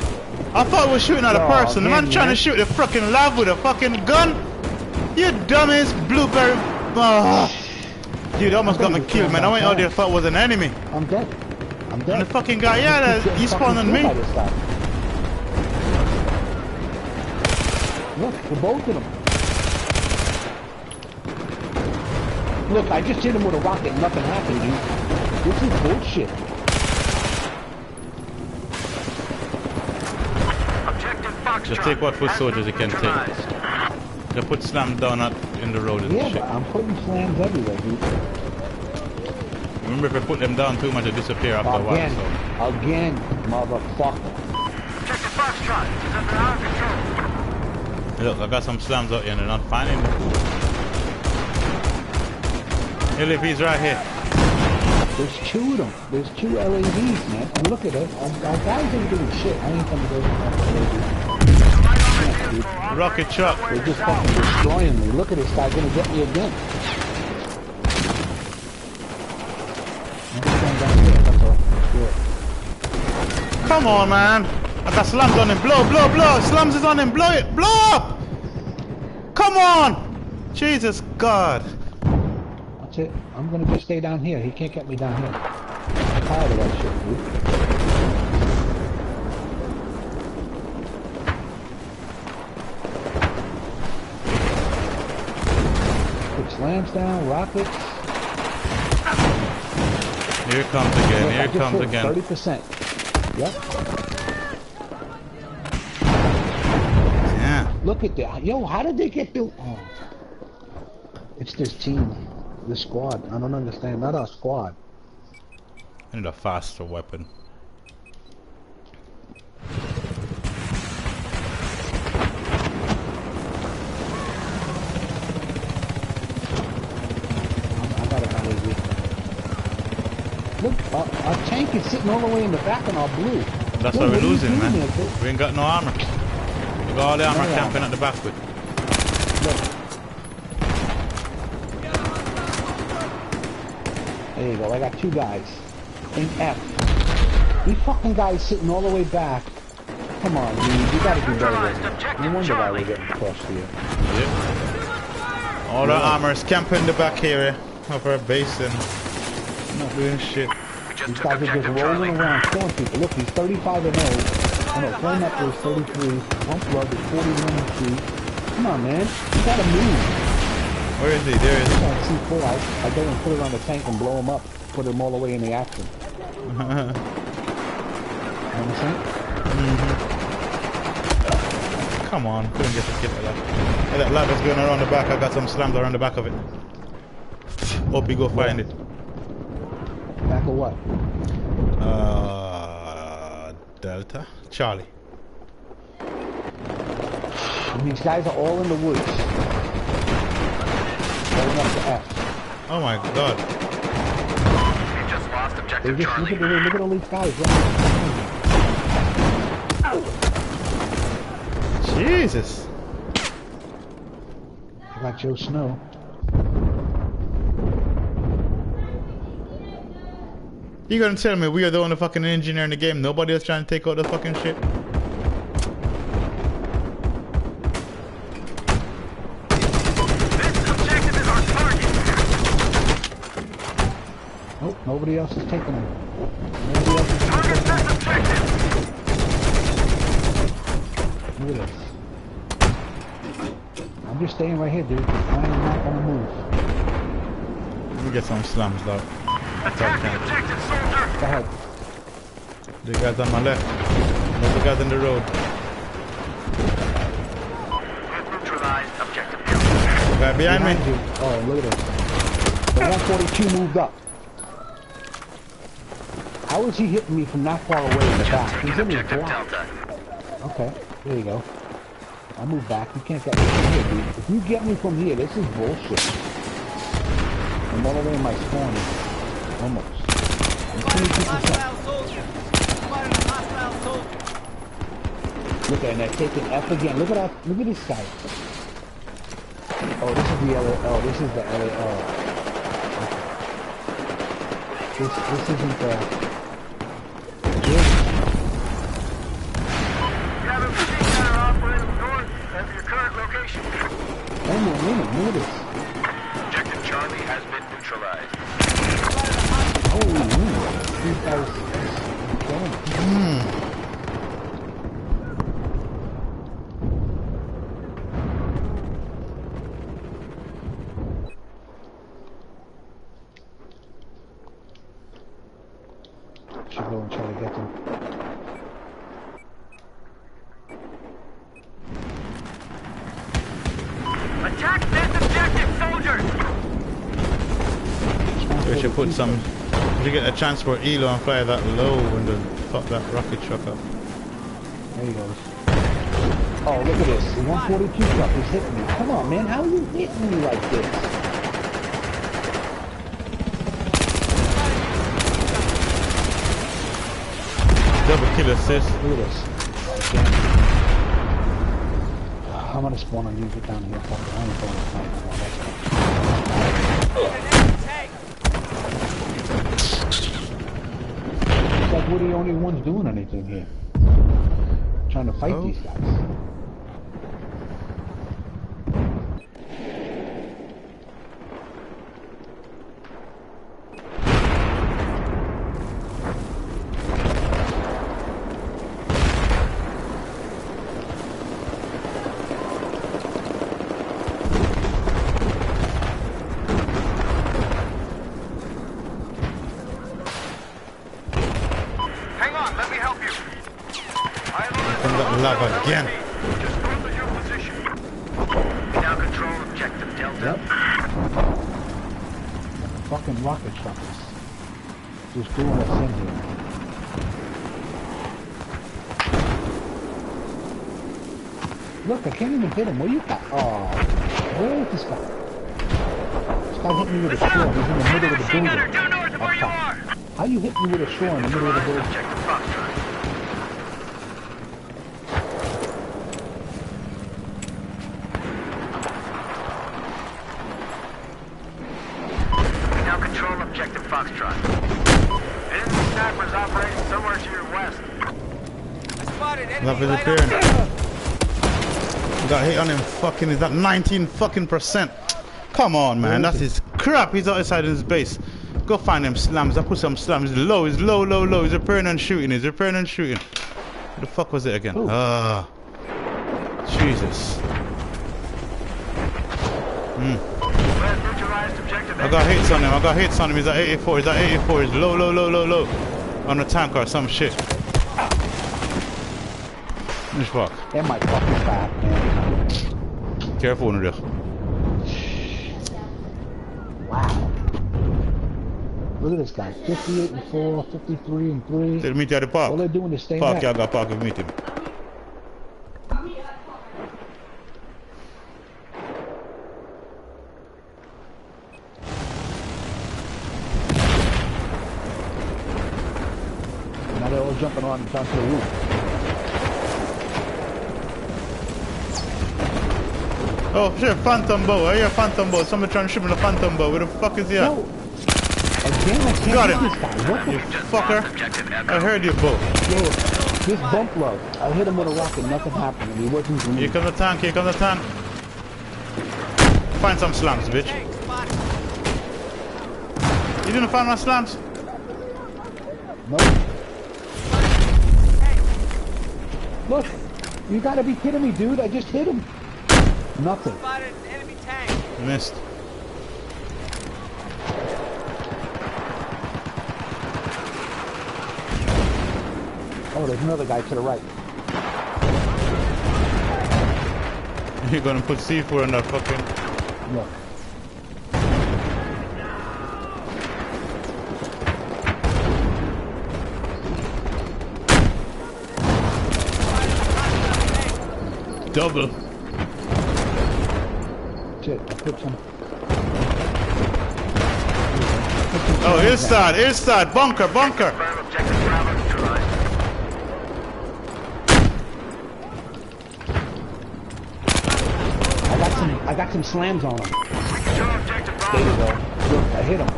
I thought we were shooting at a Oh, person. The man man, trying to man. shoot the fucking lab with a fucking gun. You dumbass blueberry. Oh. Dude, almost got me killed, man. I went out there, thought it was an enemy. I'm dead. I'm dead. And the fucking guy, yeah, he spawned on me. Look, for both of them. Look, I just hit him with a rocket and nothing happened, dude. This is bullshit. Objective Foxtrot. Just take what foot has soldiers you been can neutralized. take. They put slams down in the road and Yeah, shit. but I'm putting slams everywhere, dude. Remember, if I put them down too much, they disappear after a while. Again, So. again, motherfucker. Objective Foxtrot is under our control. Look, I got some slams out here and they're not finding them. LAV's right here. There's two of them. There's two LAVs, man. And look at it. Our guys ain't doing shit. I ain't coming to go to Rocket truck. They're just fucking destroying me. Look at this guy gonna get me again. I'm just going down here, that's all. Good. Come on, man. I got slams on him. Blow, blow, blow. Slams is on him. Blow it. Blow up. Come on. Jesus God. That's it. I'm gonna just stay down here. He can't get me down here. I'm tired of that shit, dude. Put slams down, rockets. Here it comes again. Look, Here I it just comes hit again. 30%. Yep. Yeah. Look at that. Yo, how did they get built? Oh. It's this team. This squad. I don't understand. Not our squad. I need a faster weapon. I got it on easy. Look, our tank is sitting all the way in the back and our blue. That's Yo, why we're what are you losing, doing man. there, kid? We ain't got no armor. We got all the armor No camping at the back with. Look. There you go. I got two guys. In F. These fucking guys sitting all the way back. Come on, dude. You gotta do better than that. No wonder why we're getting crushed here. Yep. All the armor is camping in the back area of our base and not doing shit. These guys are just rolling around killing people. Look, he's 35 and 0. Oh no, Flame Up is 33. Pump Blood is 41 and 2. Come on, man. You gotta move. Where is he? There he is. I C4. I go and put it on the tank and blow him up. Put him all the way in the action. You understand? Come on, couldn't get the kid like that. Hey, that ladder's going around the back. I got some slams around the back of it. Hope you go find it. Back of what? Delta? Charlie. And these guys are all in the woods. Going up to F. Oh my God. We just lost They objective just Charlie. look at all these guys. Jesus. I got Joe Snow. You gonna tell me we are the only fucking engineer in the game? Nobody else trying to take out the fucking shit? This objective is our target. Nope, nobody else is taking them. Nobody else is Target taking this them. objective. Look at this. I'm just staying right here, dude. I am not gonna move. Let me get some slams, dog. Attack the objective, soldier! Go ahead. The guys on my left. There's the guys in the road. We've neutralized objective. The guy behind me. You. Oh, look at this. The 142 moved up. How is he hitting me from that far away in the back? He's in his block. Okay, there you go. I move back. You can't get me from here, dude. If you get me from here, this is bullshit. I'm all the way in my spawn. Almost. I'm 22%. Look at that, taking F again. Look at that. Look at this guy. Oh, this is the LA. Oh, this is the LA. Oh. This isn't the. You have a machine gunner operating north of your current location. Wait a minute, look at this. Objective Charlie has been neutralized. Holy shit. These guys killing me. Should go and try to get them. Attack this objective, soldiers! We should put some. We should get a transport Elo and fly that low when the fuck that rocket truck up. There he goes. Oh, look at this. The 142 truck is hitting me. Come on, man. How are you hitting me like this? Double kill assist. Look at this. Damn. I'm gonna spawn on you. Get down here. Fuck it. I ain't going to fight. It's like we're the only ones doing anything here. Trying to fight these guys. Hang on, let me help you. Comes up lava again. Just go to your position. Now control objective Delta. Yep. Fucking rocket truckers. Just doing us in here. Look, I can't even hit him. Where you got? Oh, where is this guy? This guy hit me with a straw. He's in the middle of the Machine gunner, building. due north of where you are! How you hit me with a straw in the middle of the building? Objective Foxtrot. Now control objective Foxtrot. Enemy snipers operating somewhere to your west. I spotted enemy Lava light disappearing. on. Got hit on him. Fucking is that 19 fucking %? Come on, man. That's his crap. He's outside his base. Go find them slams. I put some slams. He's low. He's low, low, low. He's repairing and shooting. He's repairing and shooting. What the fuck was it again? Ah, Jesus. Neutralized objective. I got hits on him. I got hits on him. He's at 84. He's at 84. He's low, low, low, low, low. On a tank or some shit. Which fuck? They're my fucking back, man. Careful, Nuril. Wow. Look at this guy. 58 and 4, 53 and 3. They'll meet you at the park. All they're doing is staying Park, back. y'all got park. We'll meet him. Now they're all jumping on the top of the roof. Oh shit, phantom bow. I hear phantom bow. Somebody trying to shoot me with a phantom bow. Where the fuck is he at? No. Again, I can't Got hit him. this guy. What the You fucker. I heard you, bow. Yo, this bump love. I hit him with a rocket, nothing happened, and he wasn't Here green. comes the tank. Here comes the tank. Find some slams, bitch. Tank spotted. You didn't find my slams? No. Look, you gotta be kidding me, dude. I just hit him. Nothing. Spotted an enemy tank. Missed. Oh, there's another guy to the right. You're gonna put C4 on that fucking... Look. Double. Shit, I put some... Oh, inside, bunker. I got some slams on him. There you go. Look, I hit him.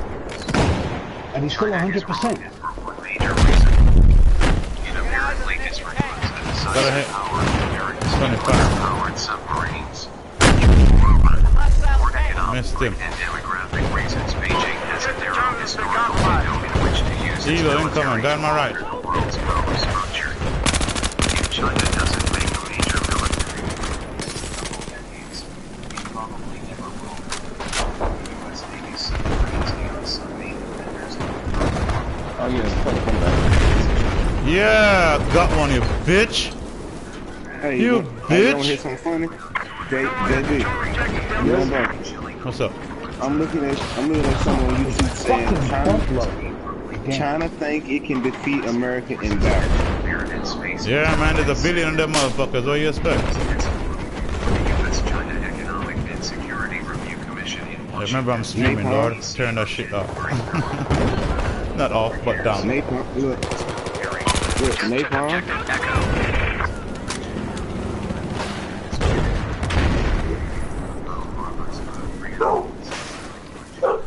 And he's still 100%. Gotta hit. 25. Missed him. Elo incoming, down my right. Oh yeah, fuck, come back. Yeah, got one, you bitch. Hey, You look, bitch. Hey, you wanna hear something funny? JB, you know what? What's up? I'm looking at someone on YouTube saying Fucking China think it can defeat America in battle. Yeah, man, there's a billion of them motherfuckers. What do you expect? Remember, I'm streaming, Lord. Turn that shit off. Not off, but down. Napalm, look, napalm.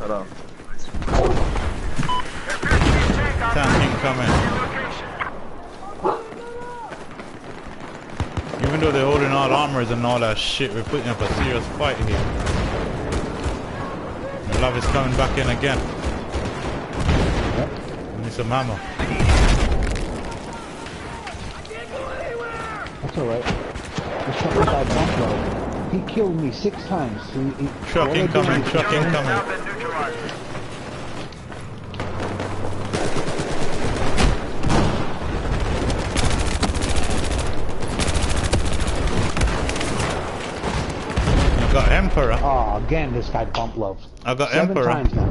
Hold on. Tank incoming. Even though they're holding all armors and all that shit, we're putting up a serious fight here. The love is coming back in again. I need some ammo. That's alright. The fucking guy Buffalo, he killed me 6 times. Truck incoming, truck incoming. I got Emperor. Oh, again, this guy bump love. I got 7 Emperor. times now.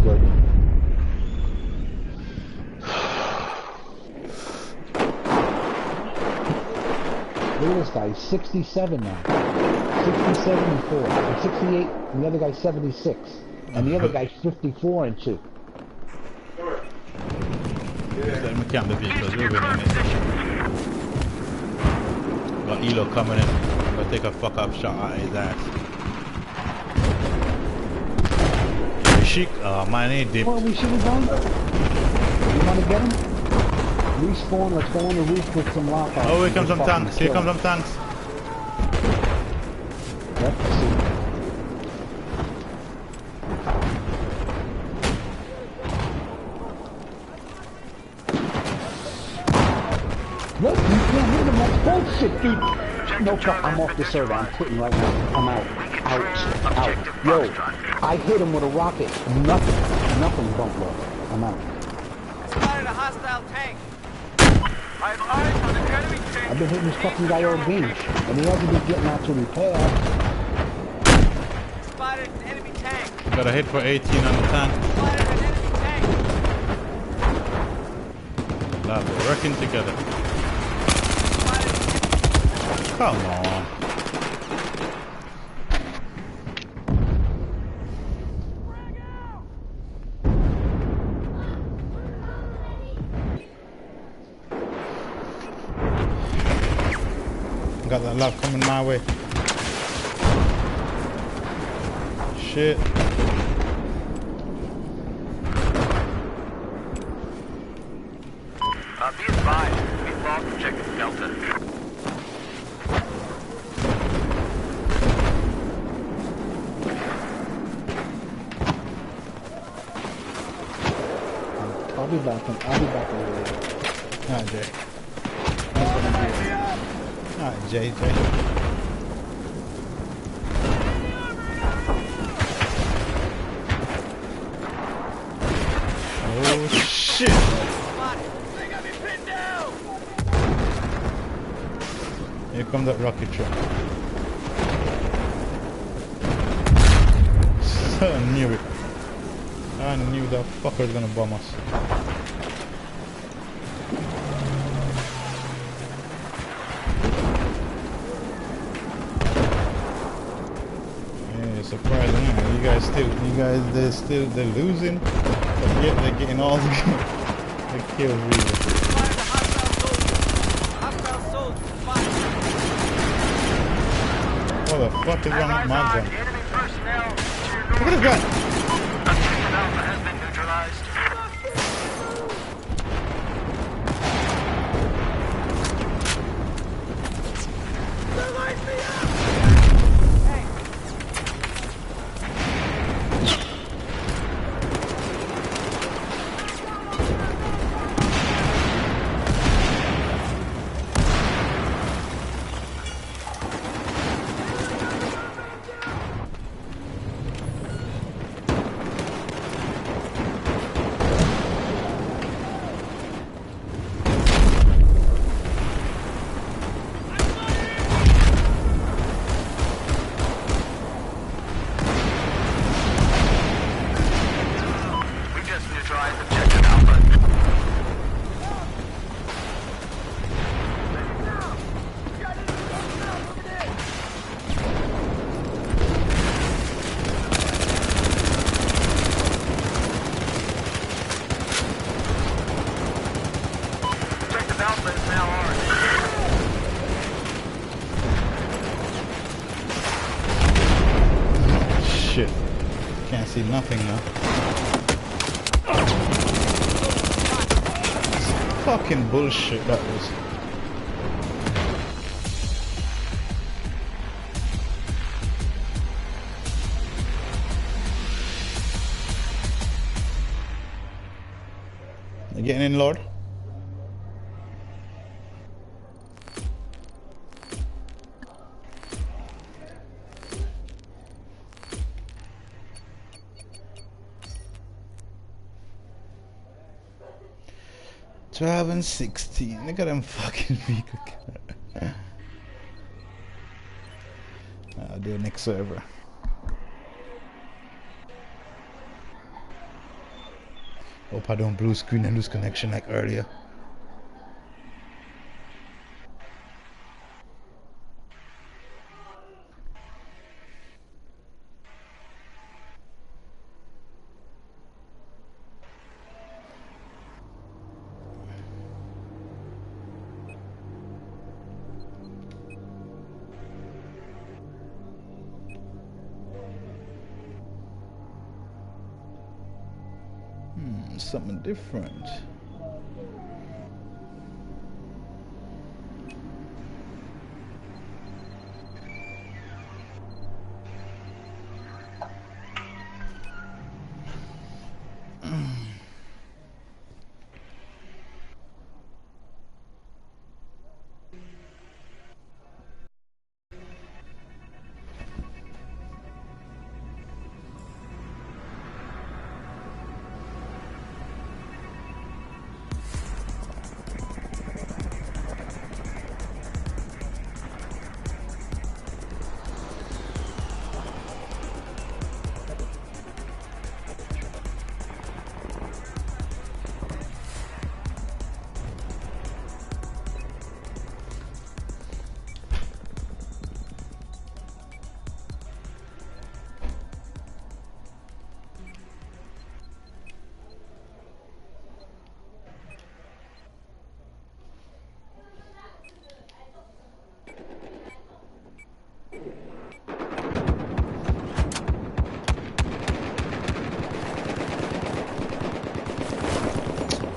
Good. Look at this guy, he's 67 now. 67 and 4. I'm 68, and the other guy's 76. And the other guy's 54 and 2. Let me count the vehicles, we're winning it. Got Elo coming in. I'm gonna take a fuck up shot at his ass. Chic, oh man, he dipped. What we should have done? You want to get him? Respawn, let's go on the roof with some lockouts. Oh, here comes some tanks, here comes some tanks. Yep, I see. Look, you can't hit him, that's bullshit, dude. No, I'm off the server, I'm quitting right now. I'm out. Out. Yo, I hit him with a rocket. Nothing bump low. I'm out. Spotted a hostile tank. I've eyes on an enemy tank. I've been hitting this fucking guy all game, and he hasn't been getting out to repair. Spotted an enemy tank. Got a hit for 18 on the tank. Spotted an enemy tank. Love, we're working together. Come on. Got that love coming my way. Shit. Be advised, we've lost objective Delta. I'll be back in a little. Alright, Jay. Alright, Jay. shit! Spotted. They got me pinned down! Here comes that rocket truck. I knew it. I knew that fucker was gonna bomb us. Yeah, surprising, huh? They're losing, but yet they're getting all the kills. Really. Spotted a hostile soldier. Hostile soldier. Spotted. What the fuck is wrong with my gun? Enemy personnel to your Look at north. this gun! Objective Alpha has been neutralized. We just neutralized Objective Alpha. Objective Alpha is now ours. Shit. Can't see nothing now. Fucking bullshit that was. You getting in, Lord? Twelve and 16. Look at them fucking vehicle. I'll do it next server. Hope I don't blue screen and lose connection like earlier. Something different.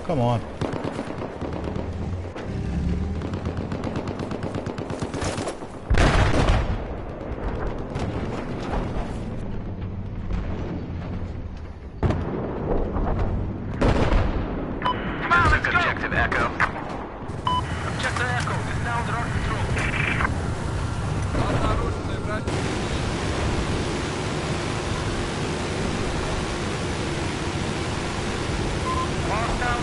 Come on. Come on, let's go! Objective Echo. Objective Echo is now under our control. Hostile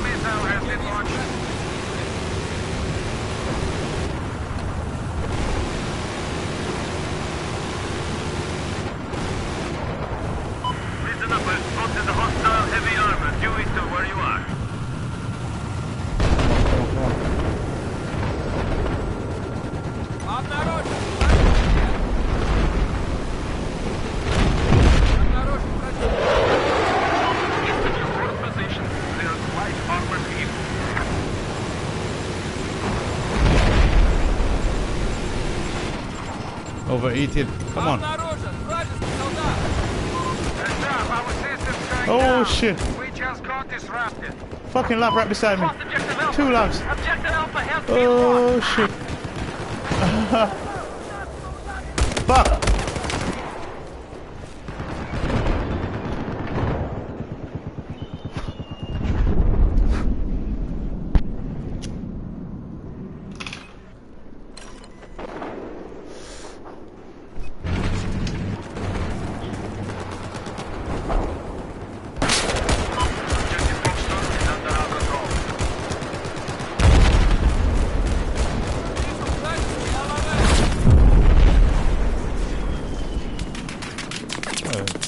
Overeating. Come on. Обнаружен! Вражеский солдат! Oh shit. We just got disrupted. Fucking lab right beside me. Lost objective Alpha. Two labs. Objective Alpha has been lost. Oh shit. Fuck.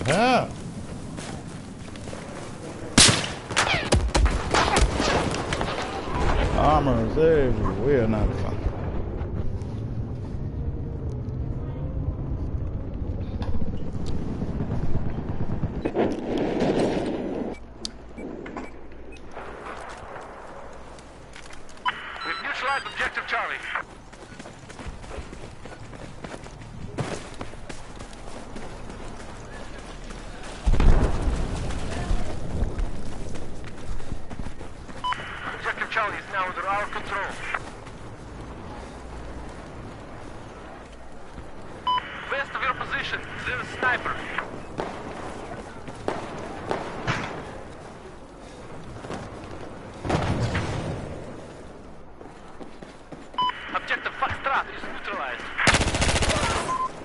Yeah. Armor is everywhere now. We've neutralized objective Charlie. Objective Charlie is now under our control. West of your position, there is a sniper. Objective Foxtrot is neutralized.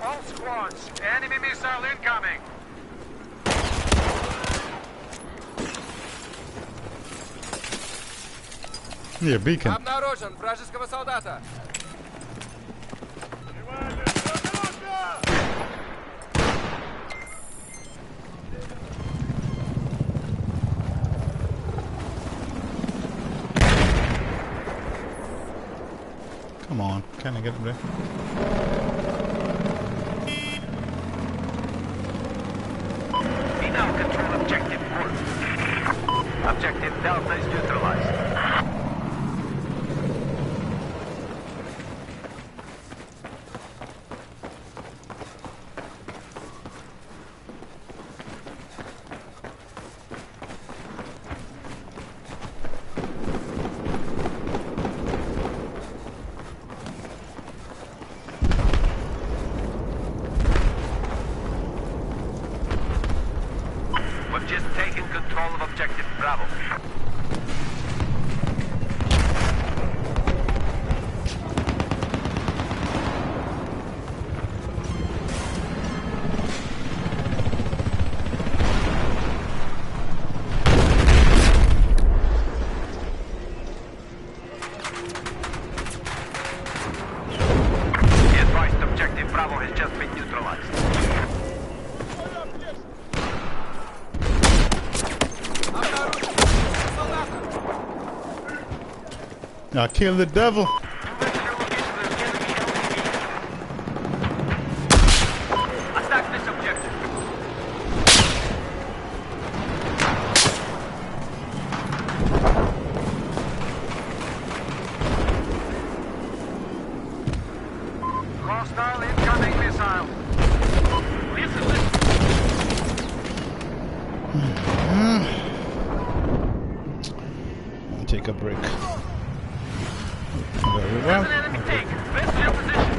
All squads, enemy missile incoming. Yeah, beacon. Обнаружен! Вражеского солдата! Come on, can I get up there? We now control objective 4. Objective Delta is neutralized. We've just taken control of objective Bravo. Be advised, objective Bravo has just been neutralized. Обнаружен! Солдата! I killed the devil. Attack this objective. Hostile incoming missile. Listen, listen. I'll take a break. Very well. There's an enemy tank. West of your position.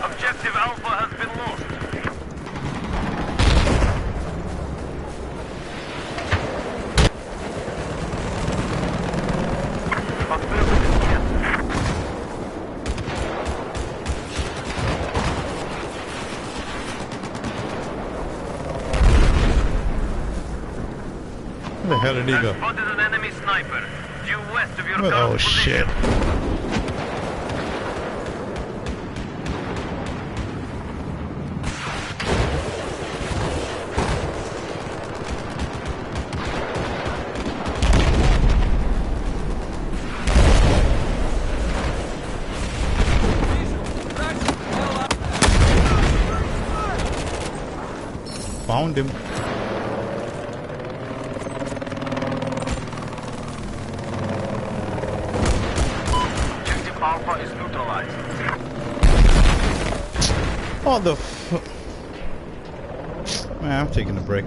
Objective Alpha has been lost. Affirmative, yes. Where the hell did he go? Spotted an enemy sniper. Due west of your Oh current shit. position. Found him. Objective Alpha is neutralized. What the f... Man, I'm taking a break.